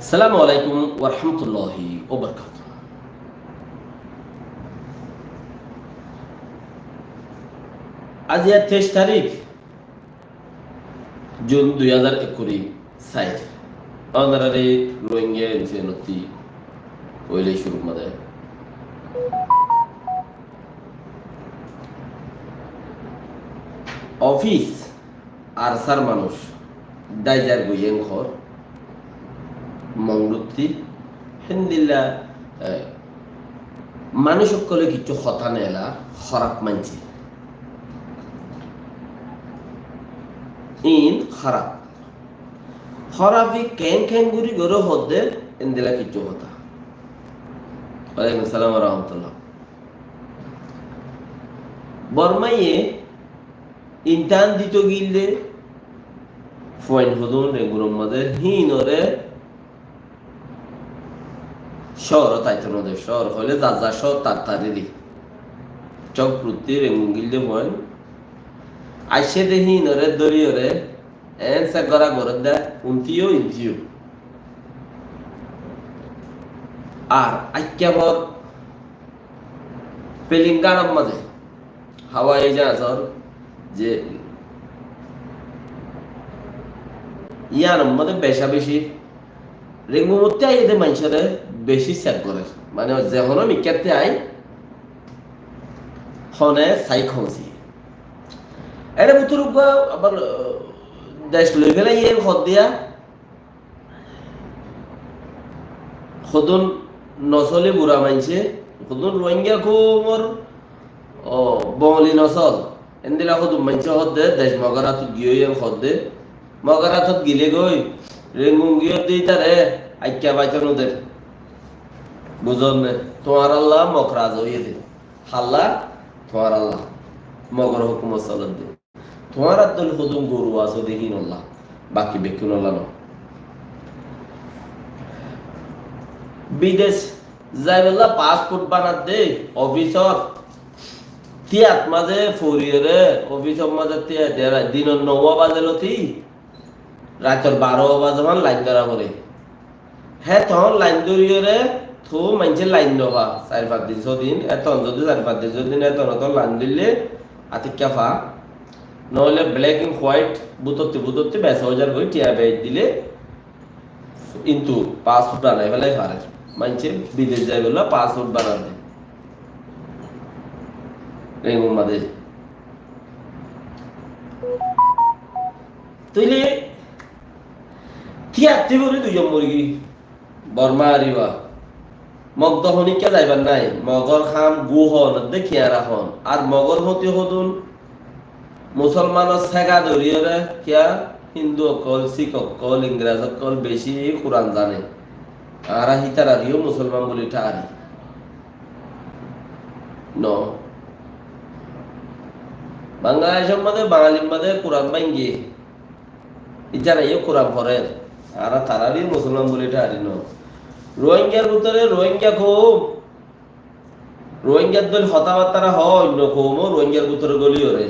আসসালামু আলাইকুম ওয়া রাহমাতুল্লাহি ওয়া বারাকাতুহু। আজ ২৩ তারিখ জুন ২০২১ সাইট অনারারে রোহিঙ্গা ইনসিনতি ওইলে শুরু মাদে অফিস আর সার মানুষ দাইজার গইয়েন ঘর মংরুতি হিন্দিল্লা মানুষ সকলে কিছু হতা নেলা খরাপ মানছে ইন খারাপ খরাপি কেন কেন গুরি গরো হদ্দে ইন্দিলা কিছু হতা। ওয়ালাইকুম আসসালাম ওয়া রাহমাতুল্লাহ। বর্মাইয়ে ইন্টান দিত গিলদে ফয়েন হদুন রেগুরম মাঝে হিনরে শহর তাইতো নদে শহর হলে যা যা শহর তার তারিরি চক প্রতি রেঙ্গুন গিলদে ফয়েন আইসে দেহি নরে দরিয়রে এন সা গরা গর দা উনতিও ইনতিও আর আইক্যাবর পেলিঙ্গানাম মাঝে হাওয়া এই যে আসর যে ইয়ানাম মাঝে বেশা বেশি রেঙ্গু মধ্যে আই এদের মানুষের বেশি চেক করে মানে যখন মিকাতে আই হনে সাই খংসি এটা বুতুর আবার দেশ লই ফেলাই এই হদ দিয়া খদুন নসলে বুড়া মানছে খদুন রোহিঙ্গা কুমর ও বঙালি নসল এন্দিলা খদুন মানছে হদ দে দেশ মগরাত গিয়ে হদ দে মগরাত গিলে গই রেঙ্গুন গিয়ে দিই তারে আইক্যা বাইতন ওদের বুঝন নে তোমার আল্লাহ মকরাজ হইয়ে দে হাল্লা তোমার আল্লাহ মগর হুকুম চলত দে তোমার আদল হুদুম গরু আছো দেখিন আল্লাহ বাকি বেকুন আল্লাহ ন বিদেশ যাইবেলা পাসপোর্ট বানাত দে অফিসর তিয়াত মাঝে ফরিয়রে অফিসর মাঝে তিয়াত দিনের ৯ বাজে লতি রাতের ১২ বাজে মান লাইন ধরা করে হ্যাঁ তখন লাইন ধরিয়রে থো মানছে লাইন দেওয়া ৪-৫ দিন ৬ দিন এত যদি ৪-৫ দিন ৬ দিন এত লাইন দিলে আতি কাফা নহলে ব্ল্যাক এন্ড হোয়াইট বুততে বেসা হাজার বই টিয়া বেচ দিলে কিন্তু পাসপোর্ট বানাই ফেলাই পারে মানছে বিদেশ যাই বললো পাসপোর্ট বানাতে রেঙ্গুন মাদে তইলে তিয়াত্তি বলে ২ জন মুরগি বর্মা আরিবা মগদ হনিকা যাইবার নাই মগর খাম গুহন দেখিয়া রাখন আর মগর হতে হদুন মুসলমানের সেগা ধরিয়ে কিয়া হিন্দু অকল শিখ অকল ইংরেজ অকল বেশি কোরআন জানে আর হিতার আরিও মুসলমান বলি ঠারি ন বাংলাদেশের মধ্যে বাঙালির মধ্যে কোরআন বাইঙ্গি ইজারা ইয়ে কোরআন পড়ে আর তারারই মুসলমান বলি ঠারি ন রোহিঙ্গার ভিতরে রোহিঙ্গা খুব রোহিঙ্গার দল হতাবার্তারা হয় অন্য কৌম রোহিঙ্গার ভিতরে গলিও রে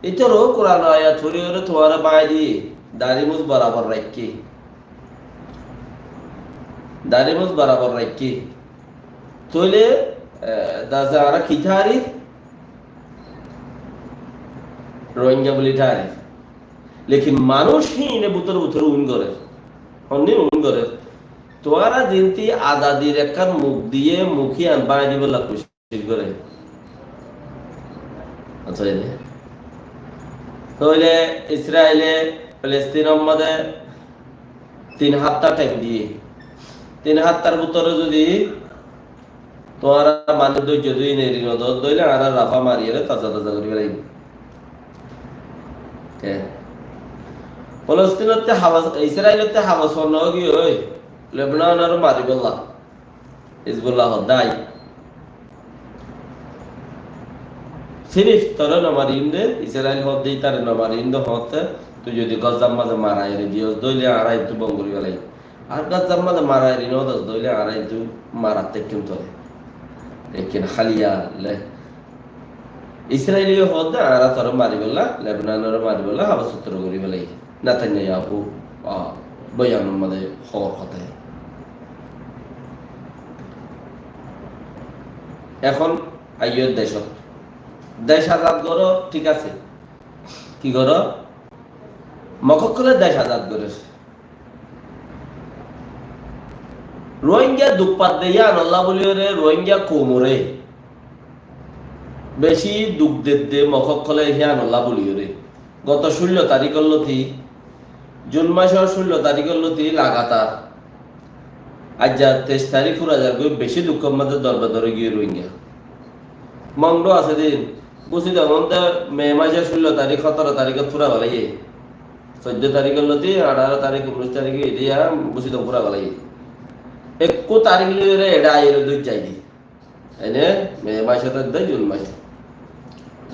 এটারও কোরআন আয়াত ছড়িয়ে তোমার বাঁয় দিয়ে দাড়িমুজ বরাবর রাখি দাড়িমুজ বরাবর রাখি তইলে দাজা আর খিথারি রোহিঙ্গা বলি ঠারি লেকিন মানুষ হিনে বুতর উন করে অন্য উন করে তোরা জিনতি আজাদির একখান মুখ দিয়ে মুখি বাঁয় দিব লাকুশির করে আচ্ছা তাহলে ইসরায়েলে প্যালেস্তিনের মধ্যে ৩ হাত্তা টাইম দিয়ে ৩ হাত্তার ভিতরে যদি তোমার মানে ধৈর্য দুই নেই নদর দইলে আর রাফা মারিয়ে তাজা তাজা করি বেড়াই ফলস্তিনতে হাওয়া ইসরায়েলতে হাওয়া স্বর্ণ গিয়ে ওই লেবনান আর মারিবল্লাহ হিজবুল্লাহ দায় সিরিফ তোরা নমার ইন্দে ইসরায়েল হদ দেই তার নমার ইন্দে হতে তুই যদি গজাম মাঝে মারাই রে দিও দইলে আড়াই তু বঙ্গুরি বেলাই আর গজাম মাঝে মারাই রে নদস দইলে আড়াই তু মারাতে কিন্তু লেকিন খালিয়া লে ইসরায়েলি হদ আর তোর মারি বললা লেবনানের মারি বললা হাবা সূত্র করি বেলাই নাতানিয়াহু বয়ানের মধ্যে খবর কথা এখন আইয়ের দেশত দেশ আজাদ করো, ঠিক আছে, কি করো মককলে দেশ আজাদ করে রোহিঙ্গা দুঃপাত দিয়া আল্লাহ বলিও রে রোহিঙ্গা কোমরে বেশি দুঃখ দে মককলে হিয়ান আল্লাহ বলিও রে গত 16 তারিখের লতি জুন মাসের 16 তারিখের লতি লাগাতার আজ 23 তারিখ পুরা যার বেশি দুঃখের মধ্যে দরবার ধরে গিয়ে রোহিঙ্গা মন্ড আছে দিন বুঝি তখন মে মাসের 16 তারিখ 17 তারিখে পুরা গলাইয়ে 14 তারিখের লতি 18 তারিখ 19 তারিখে এদিয়া বুঝি তো পুরা গলাইয়ে 21 তারিখ লিয়ে এটা আইয়ের দুই চাই দি এনে মে মাসে তো দেয় জুন মাসে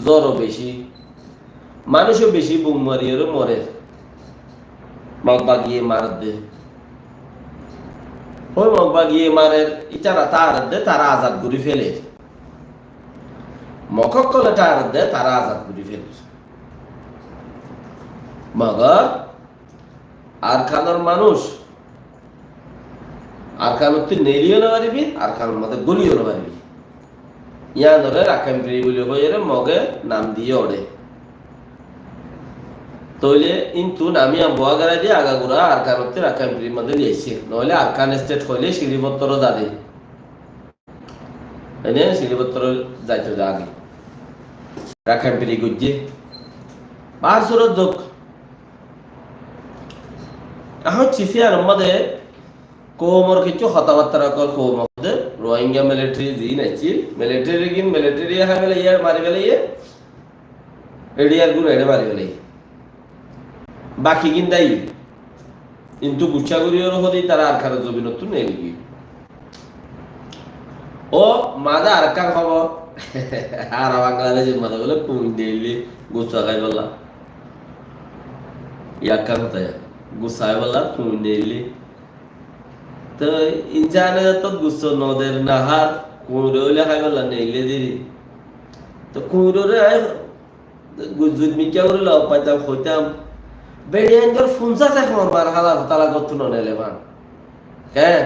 জ্বরও বেশি মানুষও বেশি বুম মারিয়েরও মরে মগবা গিয়ে মার দে ওই মগবা গিয়ে মারের ইচারা তার দে তারা আজাদ করে ফেলে মককলে তার দে তারা আজাদ করে ফেলে মগর আর খানোর মানুষ আর খানোর তুই নেলিও না পারিবি আর খানোর মধ্যে গলিও না পারিবি ইয়া ধরে রাখাম ফিরি বলে হয়ে মগে নাম দিয়ে ওড়ে তইলে ইন্তু নামি আবহাওয়া গাড়া দিয়ে আগাগুড়া আর কানতে রাখাম ফিরির মধ্যে লিয়েছে নইলে আর কান স্টেট হইলে সিঁড়িপত্র যাবে এনে সিঁড়িপত্র যাইতে যা আগে রাখাম ফিরি গুজে পাঁচ সুরত যোগ এখন চিফিয়ার মধ্যে কোমর কিছু কথাবার্তা কল কোমর মধ্যে রোহিঙ্গা মিলিটারি দিন আইছিল মিলিটারি গিন মিলিটারি হাই বেলে ইয়ার মারি বেলে ইয়ে এডিয়ার গুণ এডে মারি বেলে বাকি কিন দাই কিন্তু গুচ্ছা করিওর হদি তারা আর খারাপ জমি নতুন নেই কি ও মাদা আর কার খবর আর বাংলাদেশের মাদা বলে কোন দিল্লি গুচ্ছা খাই বললা ইয়াক্কা কোথায় গুছাই বললা কোন দিল্লি তো ইনসানে তো গুচ্ছ নদের নাহার কুঁড়ে হইলে খাই বললা নেইলে দিদি তো কুঁড়ে গুজুত মিকা করে লাভ পাইতাম হইতাম বেড়িয়াঞ্জর ফুনসা চাক মরবার হালা তালা গত্তু ননেলে ভান হ্যাঁ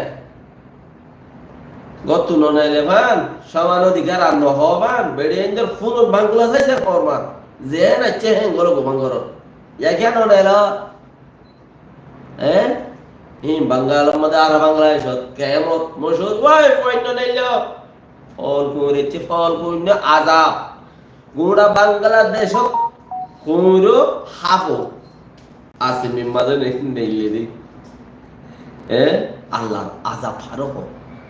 গত্তু ননেলে ভান সমান অধিকার আর নহবান বেড়িয়াঞ্জর ফুন বাংলা চাইছে মরবার যে নাচছে হ্যাঁ গরো গোবাং গরো ইয়া কেন ননেল হ্যাঁ হিম বাঙ্গালের মধ্যে আর বাংলাদেশ কেমত মসুদ ওই কইন্য নেইল ফল কুঁড়েছে ফল কুঁড় আজাব গুড়া বাংলাদেশ কুঁড়ো হাফো আসিমি মাঝে নেইলে দি আল্লাহর আজাব হারো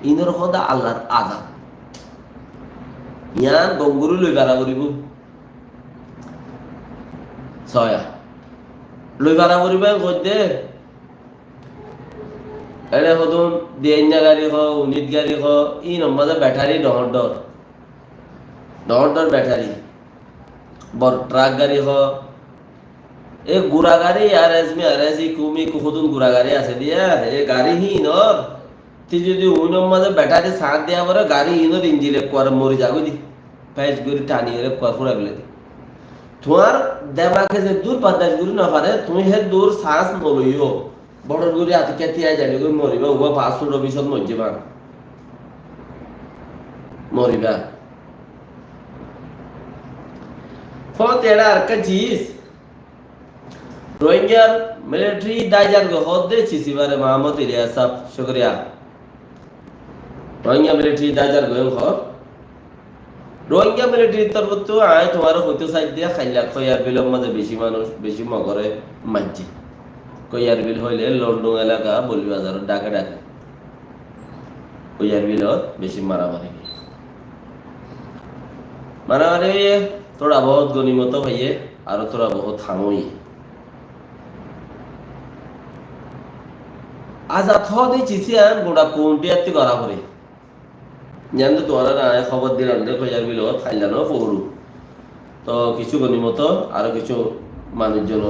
ইনর হদা আল্লাহর আজাব ইয়ান গঙ্গুরু লই বাড়া করিব ছয়া লই বাড়া করিব কইতে এড়ে হদুন দিয়েন্যা গাড়ি হ উনিত গাড়ি হ ই নম্বরে ব্যাটারি ডর ব্যাটারি বড় ট্রাক গাড়ি হ এ গুড়া গাড়ি আর এসমি আর এসি কুমি কুহুদুন গুড়া গাড়ি আছে দিয়া এ গাড়ি হি নর তি যদি উইনর মাঝে ব্যাটারি সাথ দেয়া পরে গাড়ি ইনর ইঞ্জিলে কোয়ার মরি যাগো দি প্যাচ গুড়ি টানি রে কোয়ার ফুরা গেলে তোমার দেমাকে যে দূর বাতাস গুড়ি না পারে তুমি হে দূর শ্বাস নলইও বড় গুড়ি হাতে কেতি আই জানি গই মরিবা উবা 500 বিশদ মজ্জিবা মরিবা ফত এড়া আর কাজিস রোহিঙ্গার মিলিটারি দাইজার গো হদে চিসিবারে মোহাম্মদ ইলিয়াস সাহেব শুকরিয়া রোহিঙ্গা মিলিটারি দাইজার গো হ রোহিঙ্গা মিলিটারি তরফ তো আয় তোমার হইতো সাইড দিয়া খাইলা কয়ার বিলম মাঝে বেশি মানুষ বেশি মগরে মাঝি কয়ার বিল হইলে লন্ডন এলাকা বলি বাজার ডাকা কয়ার বিলত বেশি মারামারি তোরা বহুত গনিমত হইয়ে আর তোরা বহুত থামই আজাদ হদে চিসিয়ান গোড়া কোনটি আত্তি করা করে জানতো তোরা না খবর দিলাম যে কয়ার বিলত খাইলানো পড়ু তো কিছু গনিমত আর কিছু মানুষজন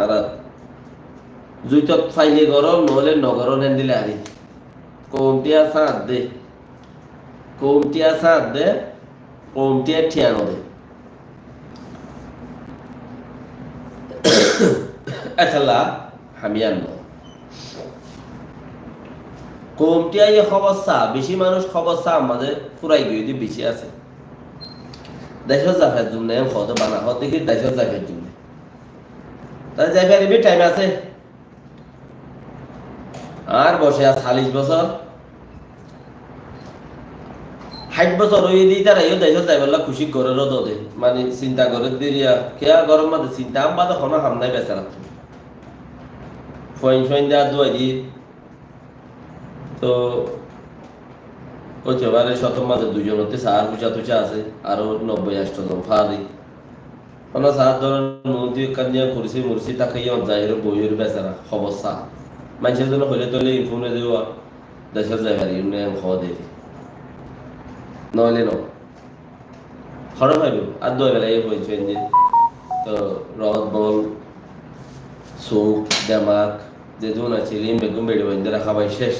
আর জুইতত ফাইলে গরম নহলে নগর নেন দিলে আরি কমটিয়া সাথ দে কমটিয়া ঠিয়ানো দে এথালা হামিয়ান কমটি আইয়ে খবর চা বেশি মানুষ খবর চা আমাদের ফুরাই গিয়ে দিয়ে বেশি আছে দেশের জাফের জন্য হদ বানা হদ দেখি দেশের জাফের জন্য তাই যাই পারিবি টাইম আছে আর বসে আর 40 বছর 60 বছর ওই দিই তারা ইয়ে দেশের যাই বললা খুশি করে রোদে মানে চিন্তা করে দিরিয়া কেয়া গরম মাঝে চিন্তা আমরা তো কোনো হাম নাই বেচারা ফইন ফইন দেওয়া দুয়াই দিয়ে তো হচ্ছে এবারে শতম মাঝে দুজন হতে সার পূজা টুচা আছে আরো 90-100 জন ফারি কোনো সার ধরেন মন্দির কান্যা করছি মুরসি তাকাইয়া যাইরে বইয়ের বেচারা অবস্থা মানুষের জন্য হলে তলে ইনফোনে দেওয়া দেশের জায়গায় উন্নয়ন খাওয়া দিয়ে নইলে ন খরচ হইব আর দুই বেলায় হয়েছে যে তো রদ বল চোখ দেমাক যে দুন আছে লিম বেগুন বেড়ে বাইন্দে খাবাই শেষ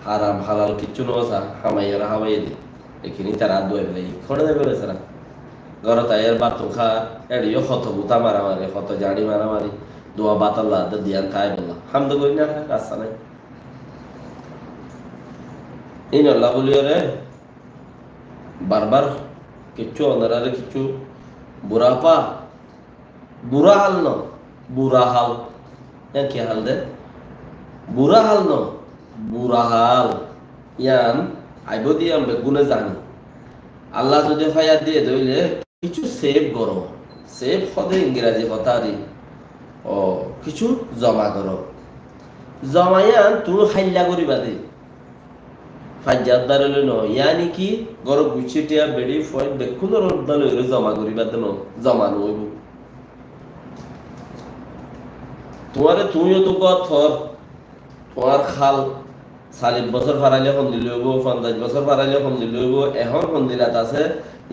হারাম হালাল কিচ্ছু নসা হামাইয়ারা হাবাই দি এখানে তারা দুই বেলায় খরচ হইব বেচারা ঘর তাইয়ের বাথরুম খা এড়িও ক্ষত বুতা মারামারি ক্ষত জাড়ি মারামারি দোয়া বাতাল্লা দিয়ান খাই বললা হাম তো করি না রাস্তা নাই এই নল্লা বলিও রে বারবার কিচ্ছু অনারারে কিচ্ছু বুড়া পা বুড়া হাল ন বুড়া হাল কি হাল দে বুড়া হাল ন বুড়া হাল ইয়ান আইব দিয়াম বেগুনে জানি আল্লাহ যদি ফায়ার দিয়ে দইলে কিছু সেভ করো সেভ হদে ইংরেজি কথা দি ও কিছু জমা করো জমায়ান তুমি খাইলা করিবা দে ফাইজাদার হইল ন ইয়ানি কি গর গুছিটিয়া বেড়ি ফয় দেখুন রদ্দাল হইল জমা করিবা দেন জমানো হইব তোমারে তুমিও তো থর তোমার খাল 40 বছর ফারাইলে ফোন দিলে হইব 50 বছর ফারাইলে ফোন দিলে হইব এখন ফোন দিলাত আছে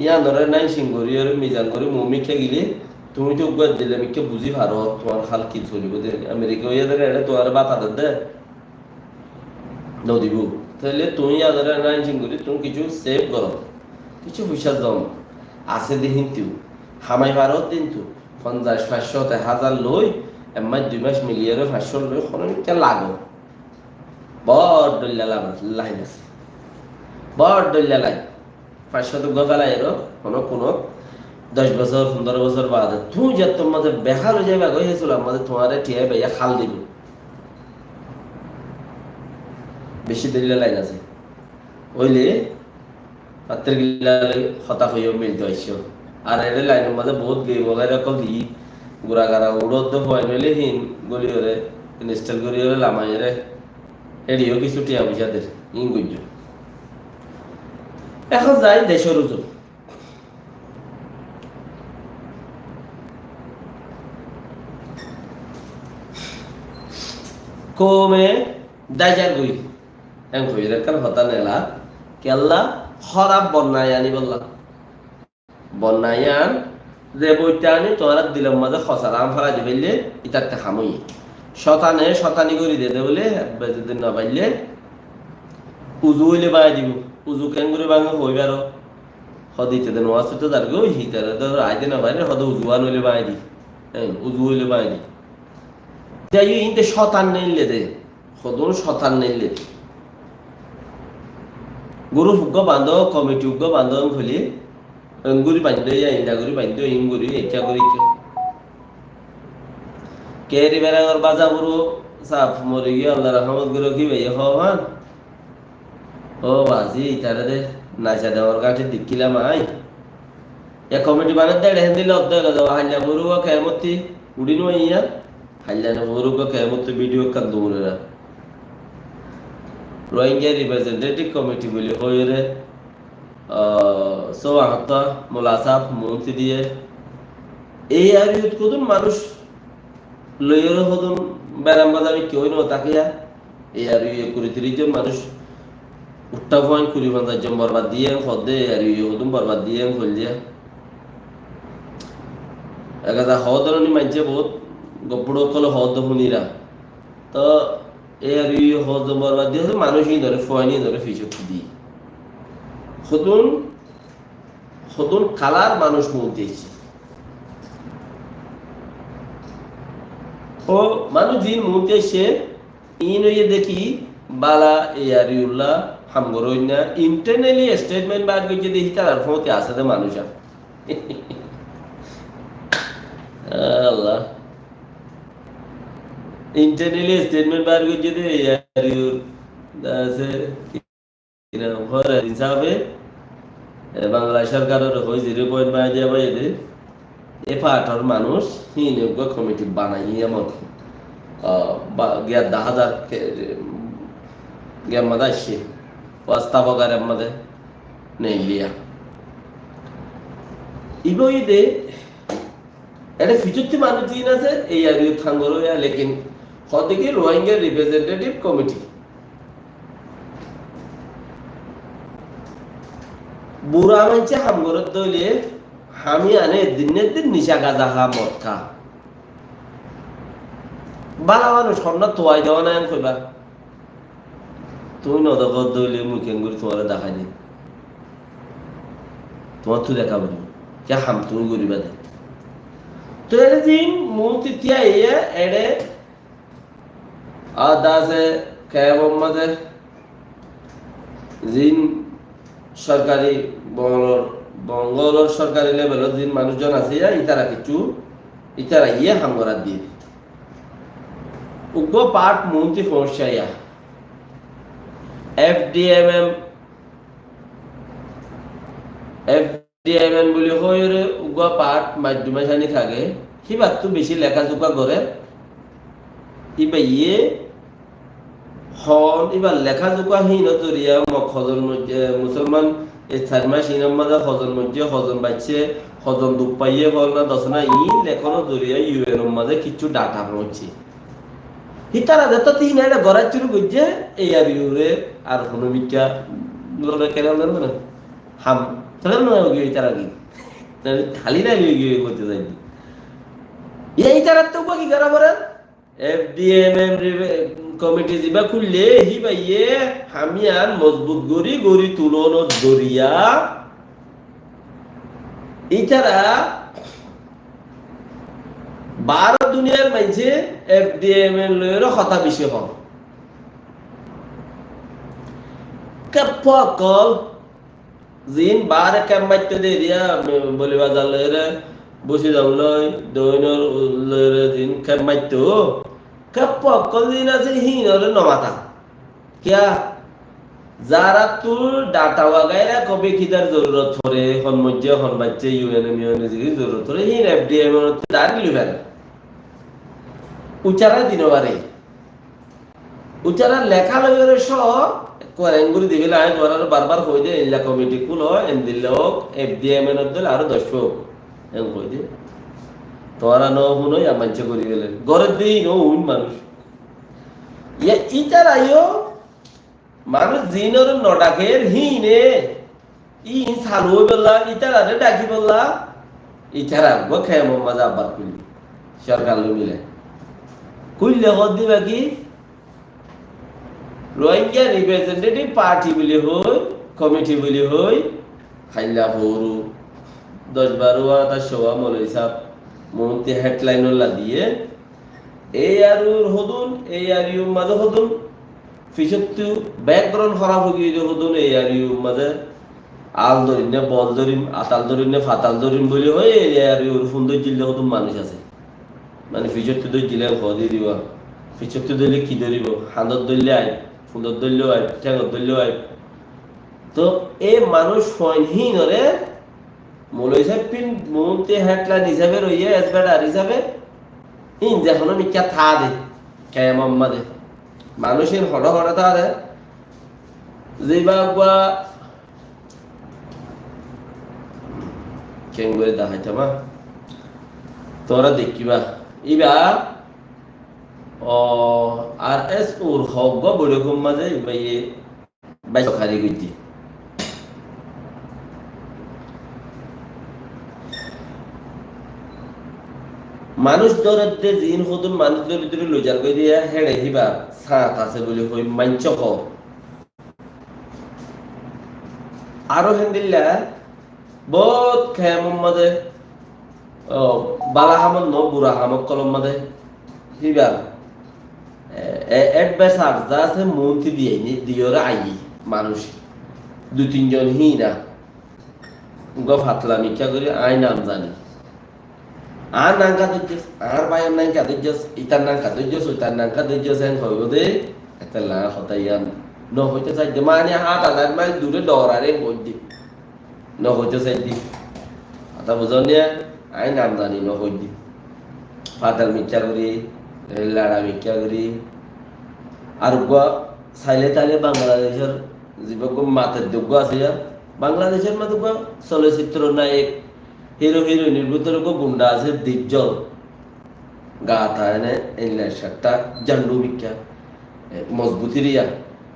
ইয়া ধরে নাই সিংহরি আর মিজান করে মমিকে গিলি তুমি তো উগত দিলে মিকে বুঝি পারো তোমার খাল কি চলিব দে আমেরিকা ইয়া ধরে এটা তোমার বাতা দে নদিব তাহলে তুমি আদরে নাই সিংহরি তুমি কিছু সেভ করো কিছু পয়সা জম আছে দেহিন তুই হামাই পারো দিন তু 50-500-1000 লই এমাই 2 মাস মিলিয়ে 500 লই কোনো মিকে লাগো বড় দল্লা লাইন আছে বড় দল্লা লাইন 500 তো গফালাই এর কোনো 10 বছর 15 বছর বাদ তুই যে তোমাদের বেহাল হয়ে যাবে হয়েছিল আমাদের তোমারে ঠিয়া ভাইয়া খাল দিব বেশি দল্লা লাইন আছে ওইলে পাত্রের গিলা হতা হইও মিলতে আইছো আর এর লাইনের মধ্যে বহুত গে বগাই রকম দি গুড়া গাড়া উড়দ হয় নইলে হিন গলিওরে ইনস্টল করিওরে লামাইরে এডিও কিছু টিয়া বুঝাদের ইংগুজ এখন যাই দেশের ওজন কমে দাইজার গই এম হইরে কার হতা নেলা কেল্লা খরাব বন্যায় আনি বললা বন্যায় আন যে বইটা আনি তোরা দিলাম মাঝে খসার আম ফেলা দিবেলে ইতারতে হামই শতানি করে দে বলে যদি না পাইলে উজু হইলে বাই দিব উজু কেন করে বাঙা হইবার হদিতে দেন ওয়াসে তো তার গো হিতারে তো আইতে না পাইলে হদ উজুয়ান হইলে বাই দি উজু হইলে বাই দি যাই ইনতে শতান নেইলে দে হদন শতান নেইলে গরু ফুগ বান্ধ কমিটি ফুগ বান্ধ খুলি অঙ্গুরি বান্ধে ইন্দা গুরি বান্ধে ইঙ্গুরি এটা করি কেরি বেড়াঙর বাজা বুড়ো সাফ মরে গিয়ে আল্লাহ রহমত গুলো কি ভাই হন ও বাজি তারা দে নাচা দেওয়ার কাঠে দিকিলাম আই এ কমিটি বানাতে দেড় হেন দিলে অর্ধেক যাও হাল্লা বুড়ো খেমতি উড়িনো ইয়া হাল্লা না বুড়ো খেমতি ভিডিও কার দৌড়েরা রোহিঙ্গা রিপ্রেজেন্টেটিভ কমিটি বলে হইরে সোয়াহতা মোলাসাফ মন্ত্রী দিয়ে এই আর ইউথ কদুন মানুষ লইয়ের হদুন ব্যারাম বাজামি কেউ ন তাকিয়া এই আর ইয়ে 30 জন মানুষ উঠা পয়েন্ট 50 জন বরবাদ দিয়ে হদে আর ইয়ে হদুন বরবাদ দিয়ে হল দিয়া একাদা হদরনি মানছে বহুত গপড়ো কল হদ হুনিরা তো এই আর ইয়ে হদ বরবাদ দিয়ে মানুষই ধরে ফয়নি ধরে ফিচুক দিয়ে হদুন কালার মানুষ মুখ দিয়েছে ও মানুষ দিন মুহূর্তে সে ইন হইয়ে দেখি বালা ইয়ারিউল্লাহ হামগরইনা ইন্টারনালি স্টেটমেন্ট বার করে যদি হিতার ফতে আছে দে মানুষ আল্লাহ ইন্টারনালি স্টেটমেন্ট বার করে যদি ইয়ারিউর আছে এরকম করে হিসাবে বাংলা সরকারের হই 0.5 দিয়া বাই দে এফাটার মানুষ হিনজ্ঞ কমিটি বানাই এমন গিয়া 10,000 গিয়া মাদা আসছে প্রস্তাবকার আমাদের নেই লিয়া ইবইদে এটা ফিচুত্তি মানুষ দিন আছে এই আর ইউ থাঙ্গর হইয়া লেকিন হদিকে রোহিঙ্গা রিপ্রেজেন্টেটিভ কমিটি বুড়া মানছে হামগরত দইলে হামি আনে দিনের দিন নিশা গাজা খা মদ খা বালা মানুষ সন্না তোয়াই দেওয়া নাই কইবা তুমি নদগত দইলে মুখেন করে তোমার দেখাই দি তোমার তো দেখা বলি কে হাম তুমি করিবা দে তো এটা দিন মুখ তিতিয়া ইয়ে এডে আদাসে কেমমাদের জিন সরকারি বঙ্গলর সরকারি লেভেলের জিন মানুষজন আছে ইতারা কিছু ইতারা ইয়ে হামগরা দিয়ে উগ্র পাট মন্ত্রী পৌঁছাইয়া এফডিএমএম বলি হইরে উগ্র পাট মাধ্যমে জানি থাকে সিবাত তো বেশি লেখাজোখা করে ইবা ইয়ে হন এবার লেখাজোখা হীন তরিয়া হজন মধ্যে মুসলমান স্থানীয় সিনার মাঝে হজন মধ্যে হজন বাচ্চে হজন দুঃখ পাইয়ে হল না দশনা ই লেখনো জরিয়া ইউএন মাঝে কিছু ডাটা পৌঁছে হিতারা যত তিন এটা গড়াই চুরি করছে এই আর ইউরে আর কোনো বিজ্ঞা কেন না হাম তাহলে নয় গিয়ে তারা কি খালি না গিয়ে করতে যাই এই তারা তো কি করা পরে এফডিএমএম কমিটি যিবা খুললে হি বাইয়ে হামিয়ান মজবুত গড়ি গড়ি তুলন দরিয়া ইতারা 12 দুনিয়ার মাঝে এফডিএমএম লয়ের কথা বেশি হন কল জিন বারে কামাইতে দেরিয়া বলিবা জালেরে বসে যাওলই দইনর লয়ের জিন কামাইতো কল দিন আছে হিনরে নমাতা কিয়া যারা তোর ডাটা ওয়াগাইরা কবে কিদার জরুরত পড়ে হন মধ্যে হন বাচ্চে ইউএনএম ইউএনএম জরুরত পড়ে হিন এফডিএম এর দাঁড়ি লিবেন উচারা দিনবারে উচারা লেখা লইরে স কোয়ারেঙ্গুরি দিবিলা আই দরার বারবার কই দে ইলা কমিটি কুল এন দিলক এফডিএম এর দল আর 10 হোক এন কই দে তোরা ন হুনই আমাঞ্চে করি গেলে গরের দিন ও উইন মানুষ ইয়া ইতারাইও মানুষ জিনর নডাকের হিনে ই সালু বললা ইতারারে ডাকি বললা ইতারা গো খায় মোহাম্মদ আব্বার কুলি সরকার লো মিলে কুইলে হদ দিবা কি রোহিঙ্গা রিপ্রেজেন্টেটিভ পার্টি বলি হই কমিটি বলি হই খাইলা হরু 10-12 আতা শোয়া মৌলভী সাহেব মন্ত্রী হেডলাইন লা দিয়ে এই আরুর হদুন এই আরিউ মাঝে হদুন ফিসত্তু ব্যাকগ্রাউন্ড খারাপ হয়ে গিয়ে হদুন এই আরিউ মাঝে আল ধরিন না বল ধরিম আতাল ধরিন না ফাতাল ধরিম বলি হয় এই আরিউর সুন্দর জিল্লে হদুন মানুষ আছে মানে ফিসত্তু দই জিলে হদি দিবা ফিসত্তু দইলে কি ধরিব হান্দর দইলে আই সুন্দর দইলেও আই ঠ্যাঙ্গর দইলেও আই তো এই মানুষ সৈনহীনরে মৌলভী সাহেব পিন মন্ত্রী হেডলাইন হিসাবে রইয়ে এসবেডার হিসাবে ইন যখন মিথ্যা থা দে কেম দে মানুষের হড় হড়ে থা দে যেবা গুয়া কেন করে দেখাইতে মা তোরা দেখিবা ইবা আর এস ওর হক বা বড় কম মাঝে বাইয়ে বাইশ খারি গইতি মানুষ দরদে জিন হদুন মানুষ দরিদ্র লইজার কই দিয়া হেড়ে হিবা সাত আছে বলে কই মাঞ্চ হ আরো হেন্দিল্লা বহুত খেম মাদে বালা হামদ ন বুড়া হামক কলম মাদে হিবা অ্যাডভাইসার যা আছে মন্ত্রী দিয়ে দিওরা আই মানুষ 2-3 জন হি না ফাতলা মিথ্যা করে আই নাম জানি আর নাম কাদুজ্জস আর বায়ার নাম কাদুজ্জস ইতার নাম কাদুজ্জস ওইতার নাম কাদুজ্জস এন হইব দে একটা লা হতাইয়ান ন হইতে চাই মানে 8,000 মাইল দূরে ডরারে বইদি ন হইতে চাই দি কথা বুঝনিয়া আই নাম জানি ন হইদি ফাতাল মিথ্যা করি লাড়া মিথ্যা করি আর চাইলে তাইলে বাংলাদেশের যিবিলাক মাতের যোগ্য আছে বাংলাদেশের মধ্যে চলচ্চিত্র নায়ক হিরো হিরোইনের ভিতরে গুন্ডা আছে দিজ্জল গা থায় এনে একটা জান্ডু বিখ্যা মজবুতিরিয়া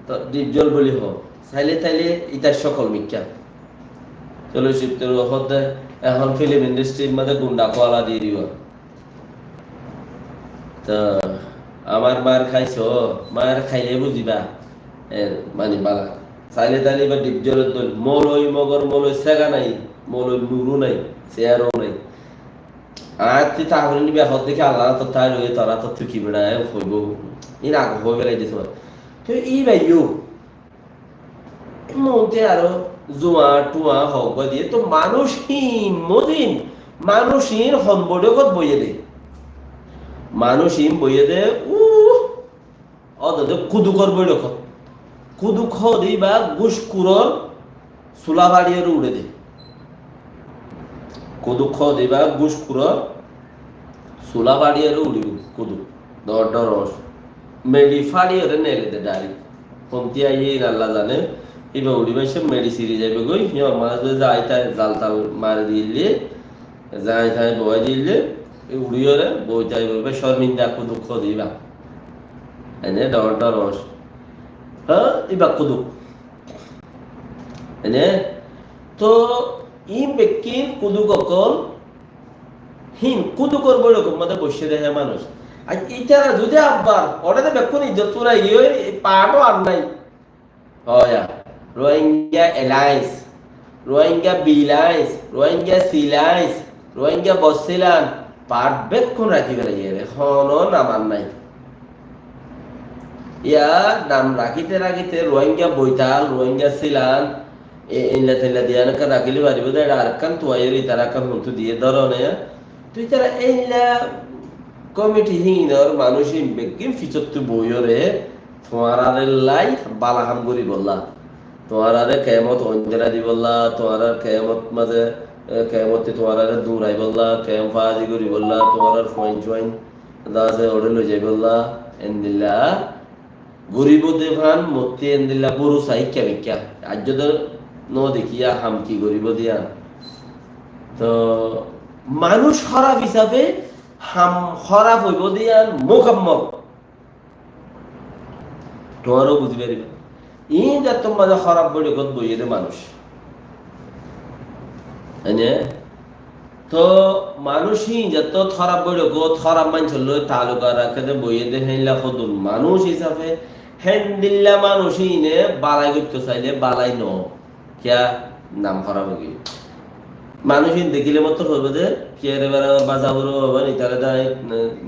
তো দিজ্জল বলি হ চাইলে তাইলে ইতার সকল মিখ্যা চলচ্চিত্র হতে এখন ফিল্ম ইন্ডাস্ট্রির মধ্যে গুন্ডা কোয়ালা দিয়ে দিব তো আমার মার খাইছ মার খাইলে বুঝিবা মানে বালা চাইলে তাইলে বা ডিপজলের দল মলই মগর মলই সেগা নাই মলই নুরু নাই চেয়ারও নাই আর তুই তাহলে নিবি হত দেখে আল্লাহ তো তাই লই তোরা তো তুই কি বেড়া হইব ইন আগ হয়ে বেড়াই দিছ তো ই ভাইও মনতে আরো জুয়া টুয়া হক দিয়ে তো মানুষহীন মদিন মানুষহীন সম্বর্ধ কত বইয়ে দে মানুষহীন বইয়ে দে অদে কুদুকর বই রকম কুদুক দি বা গুসকুরর চুলা বাড়িয়ে উড়ে দে কুদুক দি বা গুসকুরর চুলা বাড়িয়ে উড়িব কুদুক দর রস মেডি ফাড়িয়ে নেলে দে ডারি কমতি আইয়ে আল্লাহ জানে এবার উড়িবে সে মেডি সিরি যাবে গই মাঝে যাই তাই জাল তাল মারে দিলে যাই তাই বয় দিলে উড়িয়ে রে বই তাই বলবে শর্মিন্দা কুদুক দিবা এনে দর রস iba kudu ini তো ই ব্যক্তির কুদু কখন হিন কুদু করবো এরকম মধ্যে বসে দেখে মানুষ আর ইটারা যদি আব্বার ওটাতে বেক্ষণ ইজ্জত পুরা ইয়ে পাটও আর নাই হয়া রোহিঙ্গা এলাইন্স রোহিঙ্গা বিলাইন্স রোহিঙ্গা সিলাইন্স রোহিঙ্গা বসিলান পাট বেক্ষণ রাখি বেড়াই এখনো নামান নাই ইয়া নাম রাখিতে রাখিতে রোহিঙ্গা বইতাল রোহিঙ্গা সিলান ইনলা তেলা দিয়া না রাখিলে পারিব দে আর কান তোয়াইরি তারা কান হুঁতু দিয়ে ধরনে তুই তারা এইলা কমিটি হিনর মানুষ বেগিন ফিচত্তু বইরে তোমারারে লাই বালাহাম করি বললা তোমারারে কিয়ামত অঞ্জরা দি বললা তোমার কিয়ামত মাঝে কিয়ামতে তোমারারে দূরাই বললা কিয়াম ফাজি করি বললা তোমার ফয়েন জয়েন দাসে ওরে লই যাই বললা এন্দিল্লা গরিব দেভান মতে এন্দিল্লা বড় সাইক্যা বিক্যা আজ যদি ন দেখিয়া হাম কি গরিব দিয়া তো মানুষ খারাপ হিসাবে হাম খারাপ হইব দিয়া মোকাম্মল তোমারও বুঝি পারিবে ই যাত মাঝে খারাপ বলে কত বইয়ে মানুষ তো মানুষই যত খারাপ বলে গো খারাপ মানুষ লই তালুকা রাখে বইয়ে দে হেলা খদুন মানুষ হিসাবে হেন্দিল্লা মানুষই নে বালাই করতে চাইলে বালাই ন কিয়া নাম খারাপ হয়ে মানুষই দেখিলে মতো হইব যে কেরে বেড়া বাজাবর হবে ইতারে দায়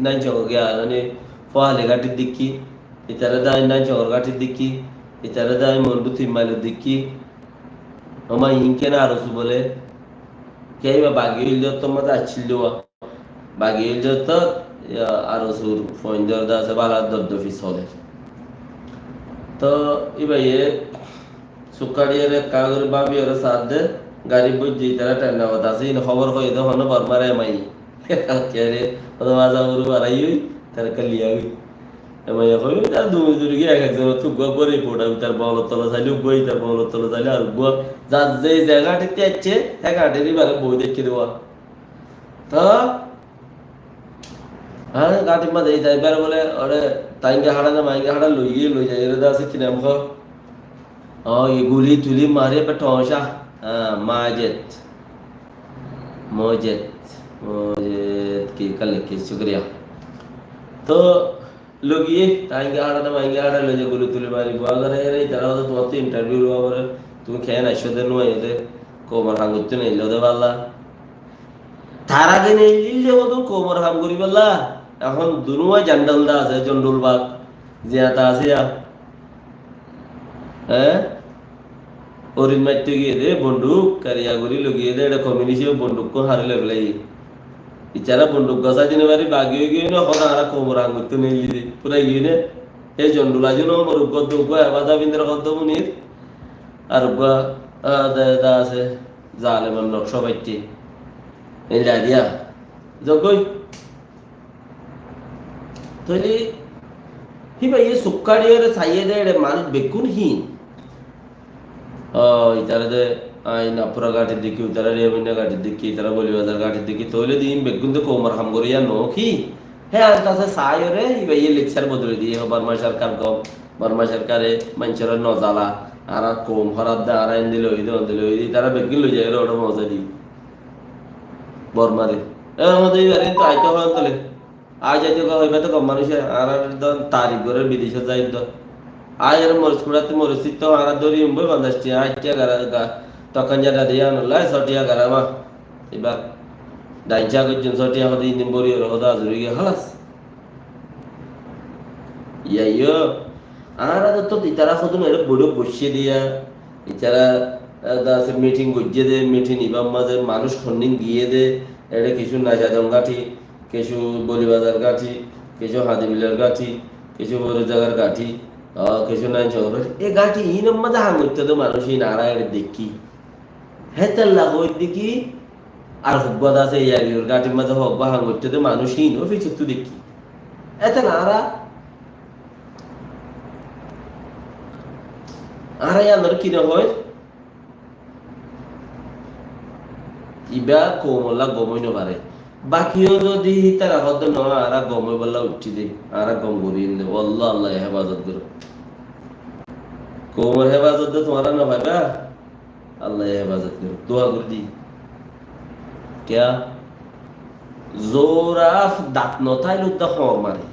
নাই চক গিয়া মানে ফলে ঘাটির দিকি ইতারে দায় নাই চকর ঘাটির দিকি ইতারে দায় মন্ডু তিমাইলের দিকি আমার ইনকে না আরো বলে কে বা বাগি হইল তো মজা ছিল বাগি হইল তো আরো সুর ফোন দরদা আছে বালা দফি চলে তো ইবাইয়ে সুকাড়িয়ার কাগর বাবি ওর সাথ দে গাড়ি বুঝি তারা টান্না কথা আছে খবর হয়ে তো হন বরমারে মাই কে রে ওদের বাজা গরু বাড়াই হই তার কালিয়া হই এমাই কই তার দুই দুই গিয়ে এক একজন তো গোবরে পড়া তার বল তলা চাইলে বই তার বল তলা চাইলে আর গো যা যে জায়গাটিতে আছে এক আটেরই বারে বই দেখে দেওয়া তো হ্যাঁ গাড়ির মধ্যে যাইবার বলে ওরে তাইঙ্গে হাড়া না মাইঙ্গে হাড়া লই যায় এর আছে কি নাম খো এই গুলি তুলি মারে पे ठोसा माजिद मोजिद की कल की शुक्रिया तो लोग ये ताइंगे हाड़ा ना माइंगे हाड़ा ले जाए गुली तुली मारी बुआ कर रहे हैं इतना तो तुम्हारे इंटरव्यू हुआ और तुम्हें क्या ना शोधन हुआ ये थे कोमर हम गुत्ते नहीं लो दे वाला थारा के नहीं ले वो तो कोमर हम गुरी वाला এখন দুনুয়া জান্ডাল দা আছে জন্ডুল বাগ জিয়াতা আছে হ্যাঁ অরিন মারতে গিয়ে দে বন্দুক কারিয়াগুড়ি লগিয়ে দে এটা কমিউনিটি বন্দুক কোন হারিলে ফেলাই ইচারা বন্দুক গসা দিনে বাড়ি বাগি হয়ে গিয়ে না সদা আর কোমর আঙুরতে নিলি দে পুরা গিয়ে নে এই জন্ডুলা জন মরুক গদ্দ এবাদা বিন্দ্র গদ্দ মুনির আর দা আছে জালে মান নকশা পাইতে এই দিয়া যগই তৈলি হিবা ইয়ে সুক্কাড়িয়ে সাইয়ে দে মানুষ বেকুন হীন ইতারা দে নাপুরা ঘাটের দিকে উতারা রেমিনা ঘাটের দিকে ইতারা বলিবাজার ঘাটের দিকে তৈলে দিন বেগুন তো কোমর হাম করিয়া নো কি হ্যাঁ আর তাছে সাই রে ইবা ইয়ে লেকচার বদলে দিয়ে বার্মা সরকার গম বার্মা সরকারে মানুষের নজালা আর কম হরাত দে আর দিল ওই তারা বেগুন লই যায় ওটা মজা দি বর্মারে আমাদের এবারে তো আইতে হয় তলে আজ আইতে হইবে তো কম মানুষের আর তারিখ করে বিদেশে যাই তো আজ আর মরিচ কুড়াতে মরিচিত তো আর ধরি উম্বই বান্দাসটি আইটিয়া গারা তখন যারা দিয়া নলাই সটিয়া গারা মা এবার ডাইচা করছেন সটিয়া আমাদের ইন্দিন বড়ি হদা জুড়ে গিয়ে হালাস ইয়াইও আর তো ইতারা কত এর বড় বসিয়ে দিয়া ইতারা আছে মিটিং গজ্জে দে মিটিং ইবাম মাঝে মানুষ খন্ডিং গিয়ে দে এটা কিছু নাজাদম গাঠি কিছু বলিবাজার গাঠি কিছু হাদিবিলের গাঠি কিছু বড় জায়গার গাঠি কিছু নাই চৌর এ গাঠি ইনম মাঝে হাঙ্গিতে তো মানুষ এই নারায়ণ দেখি হেতাল্লা হই দেখি আর হব্বদ আছে ইয়ারিওর গাঠির মাঝে হব্বা হাঙ্গিতে তো মানুষ ইন ও ফিচে তো দেখি এতে নারা আর ইয়ানোর কিনা হয় ইবা কোমলা গমই নপারে বাকিও যদি তারা হদ ন আর গমই বললা উঠি দে আর গম করি দে আল্লাহ আল্লাহ হেফাজত করো কোমর হেফাজত দে তোমারা না ভাইবা আল্লাহ হেফাজত করো দোয়া করে দি क्या জোরাফ দাঁত নথাই লোক হর মারে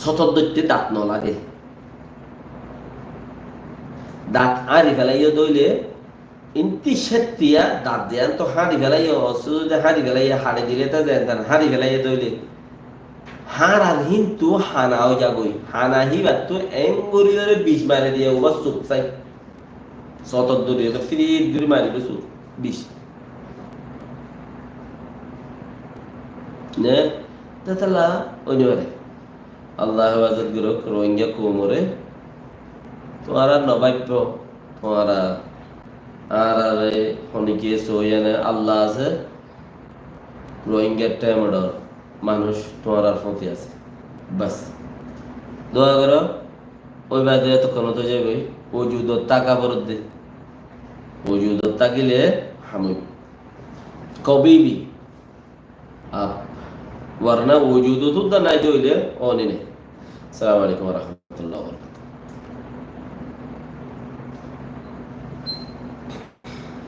সতর দৈত্যে দাঁত ন লাগে দাঁত আড়ি ফেলাইয়া দইলে ইন্তি সেতিয়া দাঁত দেন তো হাঁড়ি ফেলাইয়া অসুবিধা হাঁড়ি ফেলাইয়া হাড়ে দিলে তা দেন হাঁড়ি ফেলাইয়া দইলে হার আর হিন্তু হানাও যাগই হানা হিবার তো এঙ্গুরি ধরে বিষ মারে দিয়ে ওবার চুপ চাই সতর দরিয়ে তো ফ্রি দূরে মারিবে চুপ বিষ নে তাহলে ওই নেবে আল্লাহ হেফাজত গুরু রোহিঙ্গা কোমরে তোমারা নবাব্য তোমারা আর আরে অনেকে সইয়ানে আল্লাহ আছে রোহিঙ্গার টাইমডর মানুষ তোমার আর ফতি আছে বাস দোয়া করো ওই বাদে তখন তো যাবে ওজুদর টাকা বরদ দে ওজুদর তাকিলে হামুই কবিবি আপ वरना वजूद तो नहीं तो इले ओने ने। अस्सलाम वालेकुम व रहमतुल्लाहि व बरकातहू।